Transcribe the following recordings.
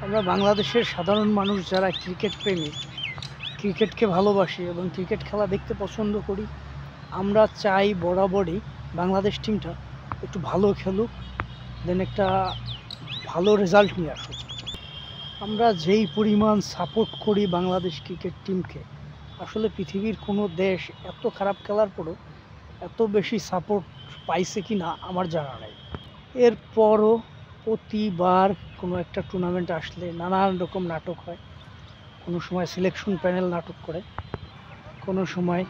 আমরা বাংলাদেশের সাধারণ মানুষ যারা ক্রিকেট প্রেমী, ক্রিকেটকে ভালোবাসি এবং ক্রিকেট খেলা দেখতে পছন্দ করি, আমরা চাই বরাবরই বাংলাদেশ টিমটা একটু ভালো খেলুক, দেন একটা ভালো রেজাল্ট নিয়ে আসুক। আমরা যেই পরিমাণ সাপোর্ট করি বাংলাদেশ ক্রিকেট টিমকে, আসলে পৃথিবীর কোনো দেশ এত খারাপ খেলার পরও এত বেশি সাপোর্ট পাইছে কি না আমার জানা নেই। এরপরও প্রতিবার কোনো একটা টুর্নামেন্ট আসলে নানান রকম নাটক হয়। কোনো সময় সিলেকশন প্যানেল নাটক করে, কোনো সময়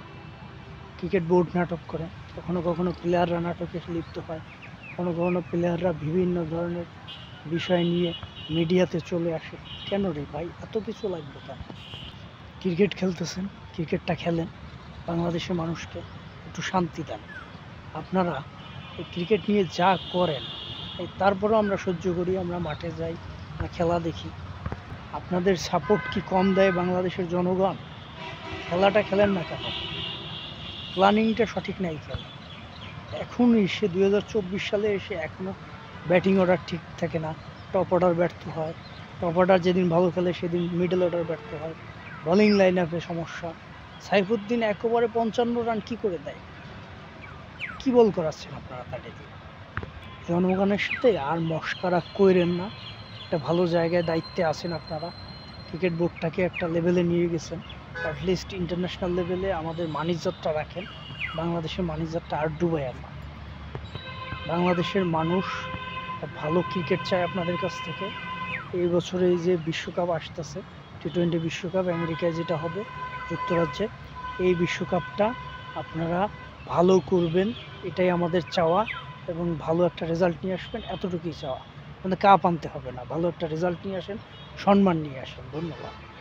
ক্রিকেট বোর্ড নাটক করে, কখনো কখনো প্লেয়াররা নাটকে লিপ্ত হয়, কখনো কখনো প্লেয়াররা বিভিন্ন ধরনের বিষয় নিয়ে মিডিয়াতে চলে আসে। কেন রে ভাই, এত কিছু লাগবে কেন? ক্রিকেট খেলতেছেন, ক্রিকেটটা খেলেন, বাংলাদেশের মানুষকে একটু শান্তি দেন। আপনারা এই ক্রিকেট নিয়ে যা করেন তারপরেও আমরা সহ্য করি, আমরা মাঠে যাই, আমরা খেলা দেখি। আপনাদের সাপোর্ট কি কম দেয় বাংলাদেশের জনগণ? খেলাটা খেলেন না কেন? প্ল্যানিংটা সঠিক নাই কেন? এখন এসে 2024 সালে এসে এখনও ব্যাটিং অর্ডার ঠিক থাকে না, টপ অর্ডার ব্যর্থ হয়, টপ অর্ডার যেদিন ভালো খেলে সেদিন মিডল অর্ডার ব্যর্থ হয়, বোলিং লাইন আপে সমস্যা। সাইফুদ্দিন একেবারে 55 রান কি করে দেয়? কি বল করাচ্ছেন আপনারা তাকে দিয়ে? জনগণের সাথে আর মস্কারা কইরেন না। একটা ভালো জায়গায় দায়িত্বে আছেন আপনারা, ক্রিকেট বোর্ডটাকে একটা লেভেলে নিয়ে গেছেন, অ্যাটলিস্ট ইন্টারন্যাশনাল লেভেলে আমাদের মানিজ্যতটা রাখেন। বাংলাদেশের মানিজ্যতটা আর ডুবাইয়েন না। বাংলাদেশের মানুষ ভালো ক্রিকেট চায় আপনাদের কাছ থেকে। এই বছরে এই যে বিশ্বকাপ আসতেছে, টি-20 বিশ্বকাপ আমেরিকায় যেটা হবে, যুক্তরাজ্যে, এই বিশ্বকাপটা আপনারা ভালো করবেন, এটাই আমাদের চাওয়া, এবং ভালো একটা রেজাল্ট নিয়ে আসবেন, এতটুকুই চাওয়া। মানে কাপ আনতে হবে না, ভালো একটা রেজাল্ট নিয়ে আসেন, সম্মান নিয়ে আসেন। ধন্যবাদ।